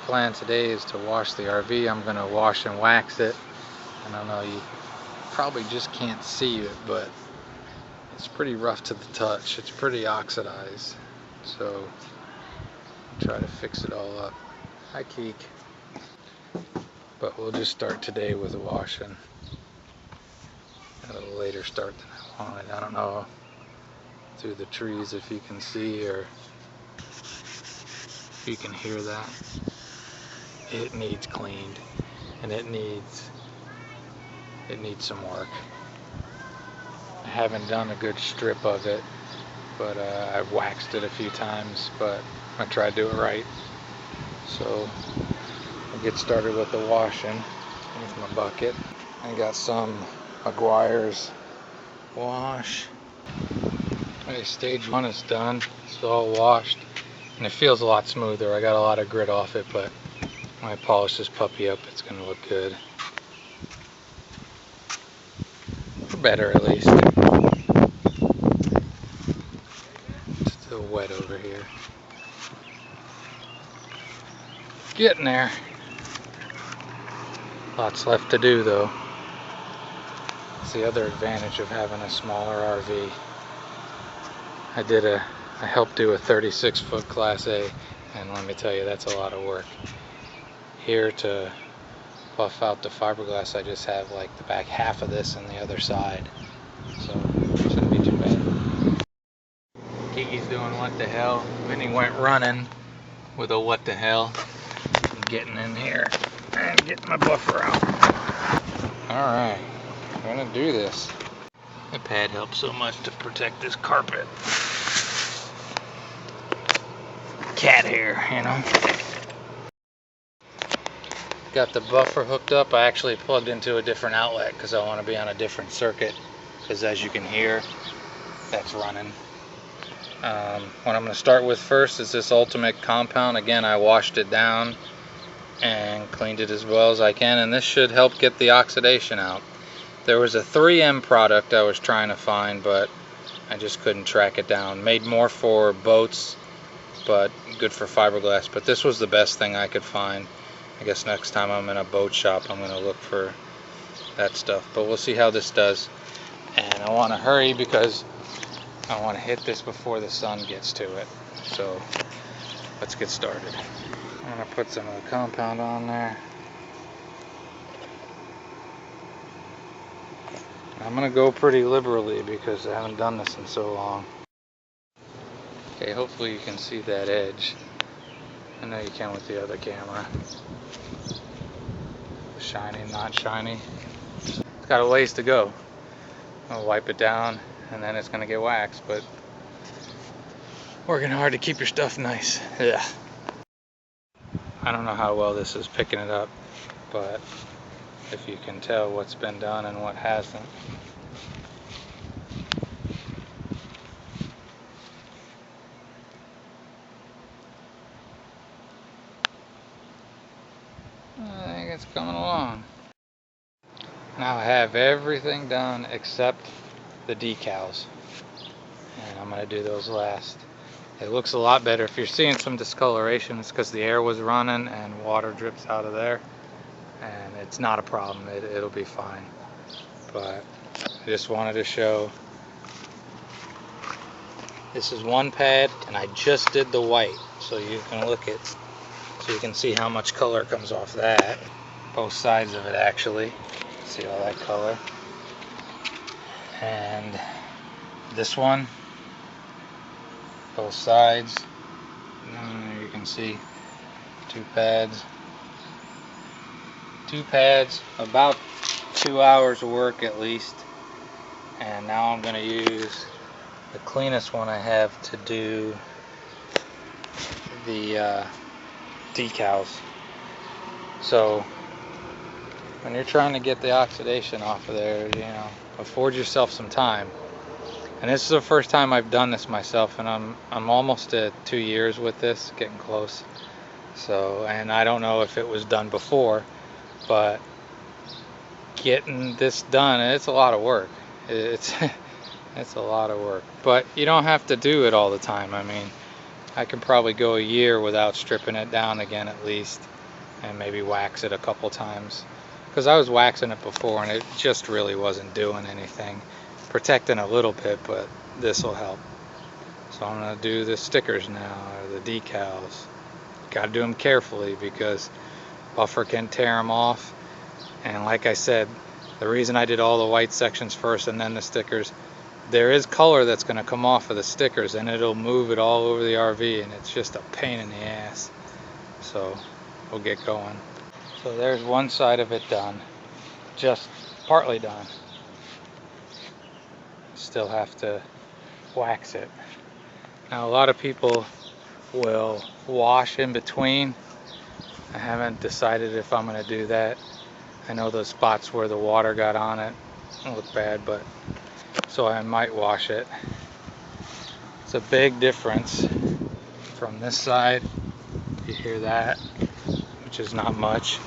plan today is to wash the RV. I'm gonna wash and wax it. And I know you probably just can't see it, but it's pretty rough to the touch. It's pretty oxidized. So try to fix it all up. Hi, Keek. But we'll just start today with a washing. A little later start than I wanted. I don't know through the trees if you can see or if you can hear that. It needs cleaned, and it needs some work. I haven't done a good strip of it, but I've waxed it a few times, but I tried to do it right. So I'll get started with the washing with my bucket. I got some Aguirre's wash. Okay, stage 1 is done. It's all washed, and it feels a lot smoother. I got a lot of grit off it, but when I polish this puppy up, it's gonna look good. Or better, at least. It's still wet over here. Getting there. Lots left to do, though. It's the other advantage of having a smaller RV. I helped do a 36-foot Class A, and let me tell you, that's a lot of work. Here to buff out the fiberglass, I just have like the back half of this and the other side, so it shouldn't be too bad. Kiki's doing what the hell. Vinny went running with a what the hell. I'm getting in here and getting my buffer out. Alright, I'm gonna do this. The pad helps so much to protect this carpet. Cat hair, you know. Got the buffer hooked up. I actually plugged into a different outlet because I want to be on a different circuit, because as you can hear, that's running. What I'm going to start with first is this Ultimate Compound. Again, I washed it down and cleaned it as well as I can, and this should help get the oxidation out. There was a 3M product I was trying to find, but I just couldn't track it down. Made more for boats, but good for fiberglass. But this was the best thing I could find. I guess next time I'm in a boat shop, I'm going to look for that stuff. But we'll see how this does. And I want to hurry because I want to hit this before the sun gets to it. So let's get started. I'm going to put some of the compound on there. I'm going to go pretty liberally because I haven't done this in so long. Okay, hopefully you can see that edge. I know you can with the other camera. Shiny, not shiny. It's got a ways to go. I'll wipe it down and then it's going to get waxed, but working hard to keep your stuff nice. Yeah. I don't know how well this is picking it up, but if you can tell what's been done and what hasn't. I think it's coming along. Now I have everything done except the decals, and I'm going to do those last. It looks a lot better. If you're seeing some discoloration, it's because the air was running and water drips out of there, and it's not a problem. It'll be fine. But I just wanted to show this is one pad, and I just did the white, so you can look at, so you can see how much color comes off that. Both sides of it, actually. See all that color. And this one, both sides. You can see two pads, about 2 hours of work at least. And now I'm going to use the cleanest one I have to do the decals. So when you're trying to get the oxidation off of there, you know, afford yourself some time. And this is the first time I've done this myself, and I'm almost at 2 years with this, getting close. So, and I don't know if it was done before, but getting this done, it's a lot of work. It's a lot of work, but you don't have to do it all the time. I mean, I could probably go a year without stripping it down again at least. and maybe wax it a couple times, because I was waxing it before and it just really wasn't doing anything. Protecting a little bit, but this will help. So I'm going to do the stickers now, or the decals. Got to do them carefully because buffer can tear them off. And like I said, the reason I did all the white sections first and then the stickers, there is color that's going to come off of the stickers and it'll move it all over the RV, and it's just a pain in the ass. So we'll get going. So there's one side of it done, just partly done. Still have to wax it. Now a lot of people will wash in between. I haven't decided if I'm going to do that. I know those spots where the water got on it look bad, but so I might wash it. It's a big difference from this side, you hear that, which is not much,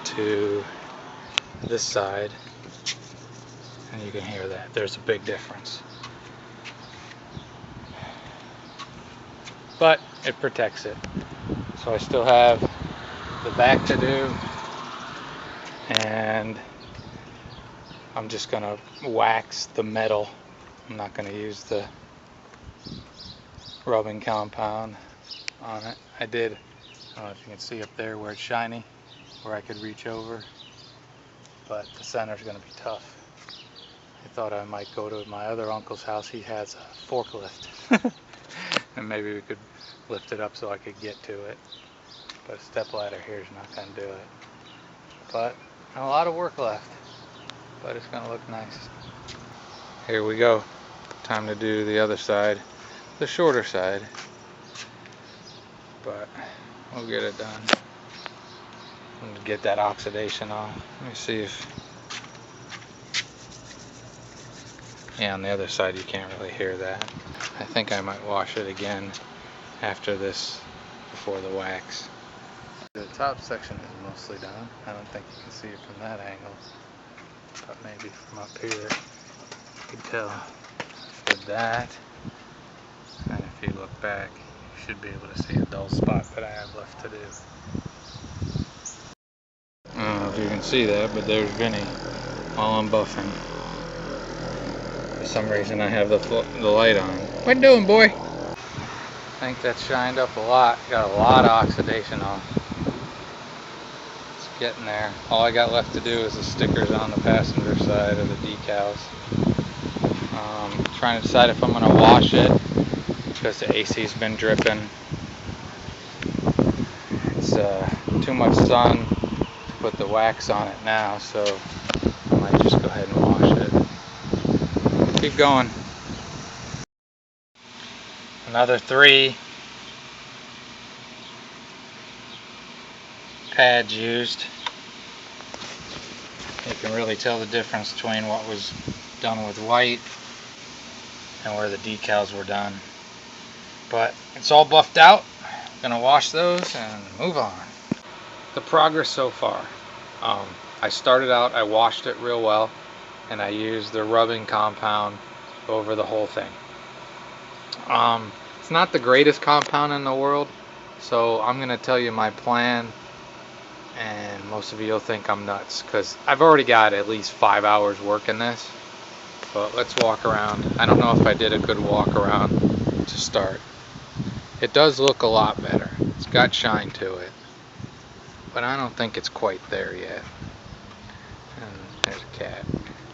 to this side, and you can hear that. There's a big difference. But it protects it. So I still have the back to do, and I'm just gonna wax the metal. I'm not gonna use the rubbing compound on it. I don't know if you can see up there where it's shiny, where I could reach over, but the center's gonna be tough. I thought I might go to my other uncle's house. He has a forklift. And maybe we could lift it up so I could get to it. But a step ladder here is not going to do it. But a lot of work left. But it's going to look nice. Here we go. Time to do the other side. The shorter side. But we'll get it done. I'm going to get that oxidation off. Let me see if... Yeah, on the other side you can't really hear that. I think I might wash it again after this, before the wax. The top section is mostly done. I don't think you can see it from that angle, but maybe from up here you can tell with that. And if you look back, you should be able to see a dull spot that I have left to do. I don't know if you can see that, but there's Vinny while I'm buffing. For some reason I have the light on. What you doing, boy? I think that shined up a lot. Got a lot of oxidation on. It's getting there. All I got left to do is the stickers on the passenger side of the decals. Trying to decide if I'm going to wash it because the AC's been dripping. It's too much sun to put the wax on it now, so I might just go ahead and wash it. Keep going. Another 3 pads used. You can really tell the difference between what was done with white and where the decals were done. But it's all buffed out. I'm gonna wash those and move on. The progress so far. I started out, I washed it real well, and I used the rubbing compound over the whole thing. It's not the greatest compound in the world, so I'm going to tell you my plan, and most of you will think I'm nuts, because I've already got at least 5 hours working this. But let's walk around. I don't know if I did a good walk around to start. It does look a lot better. It's got shine to it, but I don't think it's quite there yet. And there's a cat.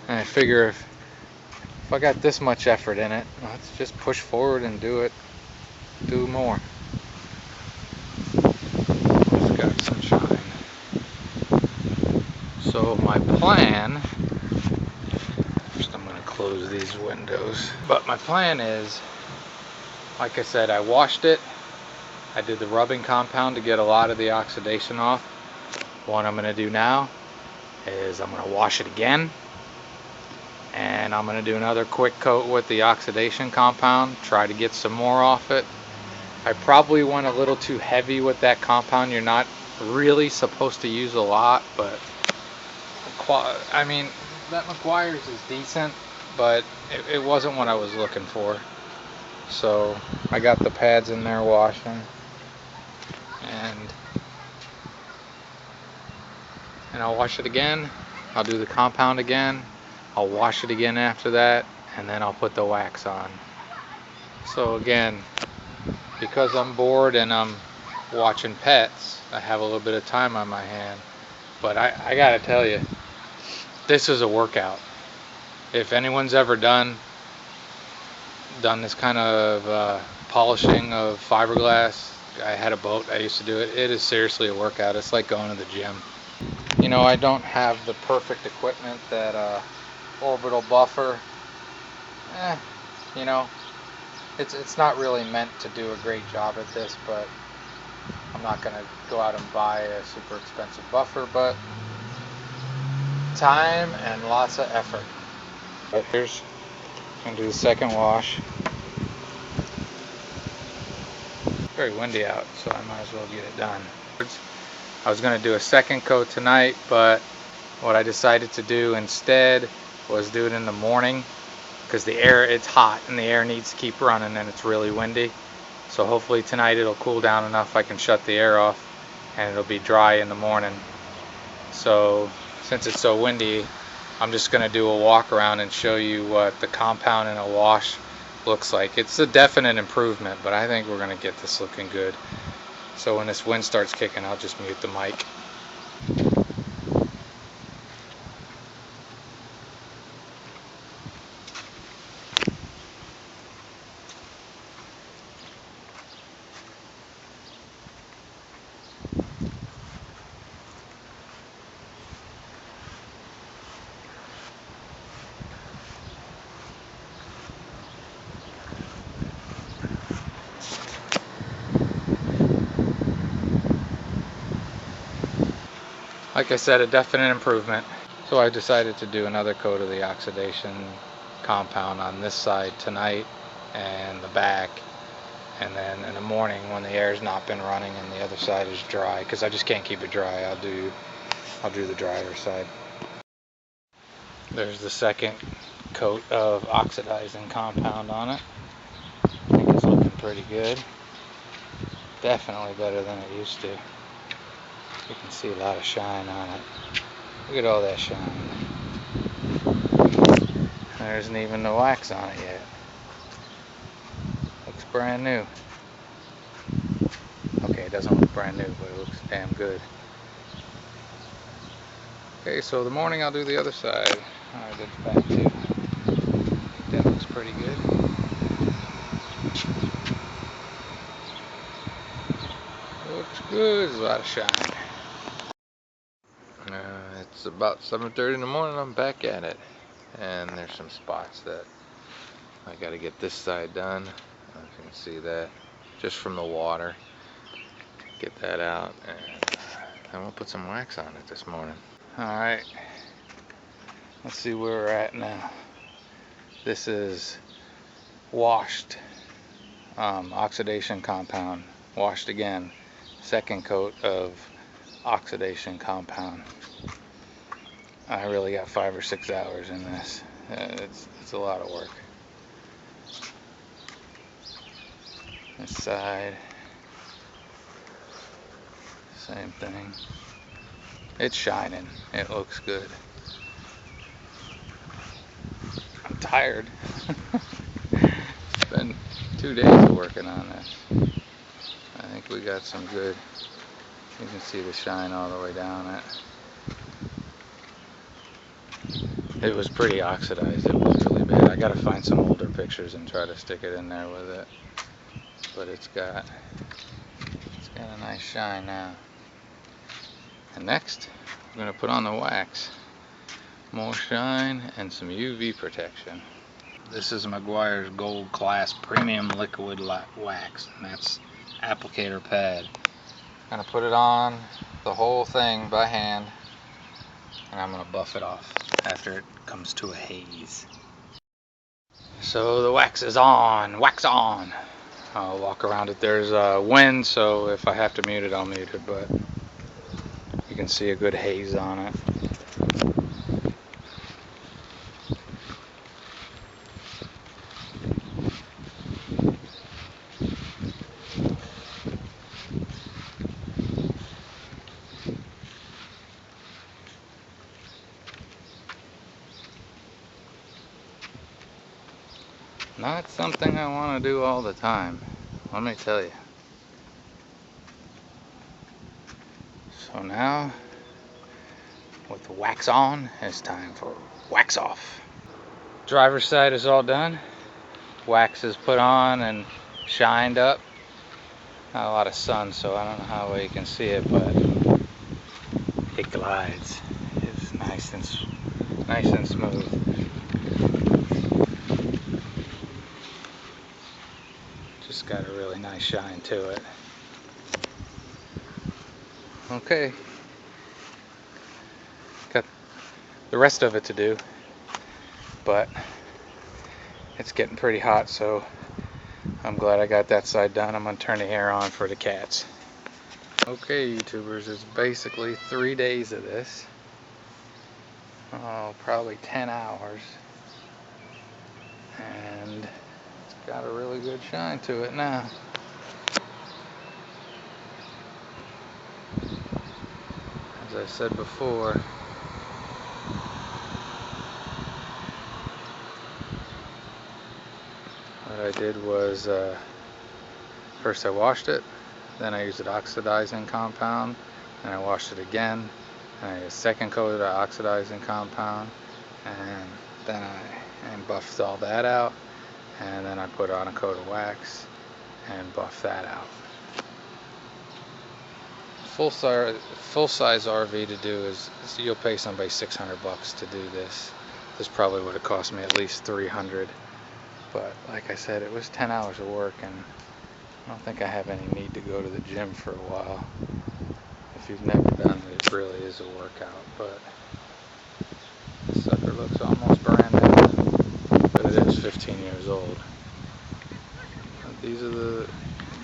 And I figure if I got this much effort in it, let's just push forward and do it. Do more. It's got some shine. So my plan, first I'm going to close these windows. But my plan is, like I said, I washed it. I did the rubbing compound to get a lot of the oxidation off. What I'm going to do now is I'm going to wash it again. And I'm going to do another quick coat with the oxidation compound, try to get some more off it. I probably went a little too heavy with that compound. You're not really supposed to use a lot, but I mean, that McGuire's is decent, but it wasn't what I was looking for. So I got the pads in there washing, and and I'll wash it again. I'll do the compound again. I'll wash it again after that, and then I'll put the wax on. So again, because I'm bored and I'm watching pets, I have a little bit of time on my hand. But I gotta tell you, this is a workout. If anyone's ever done this kind of polishing of fiberglass, I had a boat, I used to do it. It is seriously a workout. It's like going to the gym. You know, I don't have the perfect equipment that orbital buffer. You know, it's not really meant to do a great job at this, but I'm not gonna go out and buy a super expensive buffer, but time and lots of effort. Right, here's gonna do the second wash. Very windy out, so I might as well get it done. I was going to do a second coat tonight, but what I decided to do instead was do it in the morning, because it's hot and the air needs to keep running and it's really windy. So hopefully tonight it'll cool down enough I can shut the air off and it'll be dry in the morning. So since it's so windy, I'm just going to do a walk around and show you what the compound in a wash looks like. It's a definite improvement, but I think we're going to get this looking good. So when this wind starts kicking, I'll just mute the mic. Like I said, a definite improvement. So I decided to do another coat of the oxidation compound on this side tonight and the back, and then in the morning when the air's not been running and the other side is dry, because I just can't keep it dry, I'll do the drier side. There's the second coat of oxidizing compound on it. I think it's looking pretty good. Definitely better than it used to. You can see a lot of shine on it. Look at all that shine. There isn't even no wax on it yet. Looks brand new. Okay, it doesn't look brand new, but it looks damn good. Okay, so the morning I'll do the other side. I did the back too. That looks pretty good. Looks good. There's a lot of shine. It's about 7:30 in the morning. I'm back at it, and there's some spots that I got to get this side done. I don't know if you can see that, just from the water. Get that out, and then we'll put some wax on it this morning. All right, let's see where we're at now. This is washed oxidation compound, washed again, second coat of oxidation compound. I really got 5 or 6 hours in this. It's a lot of work. This side, same thing. It's shining. It looks good. I'm tired. It's been 2 days of working on this. I think we got some good. You can see the shine all the way down it. It was pretty oxidized. It was really bad. I gotta find some older pictures and try to stick it in there with it. But it's got a nice shine now. And next, I'm gonna put on the wax. More shine and some UV protection. This is Meguiar's Gold Class Premium Liquid Wax, and that's applicator pad. I'm gonna put it on the whole thing by hand, and I'm gonna buff it off after it comes to a haze. So the wax is on, wax on. I'll walk around it. There's wind, so if I have to mute it, I'll mute it, but you can see a good haze on it. Not something I want to do all the time, let me tell you. So now, with the wax on, it's time for wax off. Driver's side is all done. Wax is put on and shined up. Not a lot of sun, so I don't know how well you can see it, but it glides. It's nice and smooth. Just got a really nice shine to it. Okay, got the rest of it to do, but it's getting pretty hot, so I'm glad I got that side done. I'm gonna turn the air on for the cats. Okay, YouTubers, it's basically 3 days of this. Oh, probably 10 hours. And it's got a really good shine to it now. As I said before, what I did was first I washed it, then I used an oxidizing compound, and I washed it again, and I used a second coat of the oxidizing compound, and then I buffed all that out, and then I put on a coat of wax and buffed that out. Full size RV to do is you'll pay somebody $600 to do this. This probably would have cost me at least $300, but like I said, it was 10 hours of work, and I don't think I have any need to go to the gym for a while. If you've never done it, it really is a workout, but this sucker looks almost brand new, but it is 15 years old.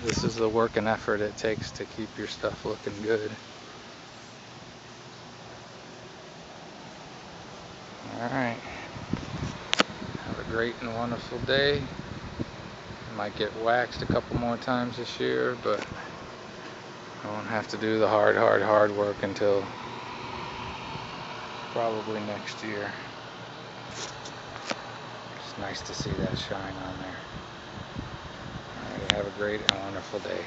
This is the work and effort it takes to keep your stuff looking good. Alright, have a great and wonderful day. Might get waxed a couple more times this year, but I won't have to do the hard work until probably next year. It's nice to see that shine on there. Alright, have a great and wonderful day.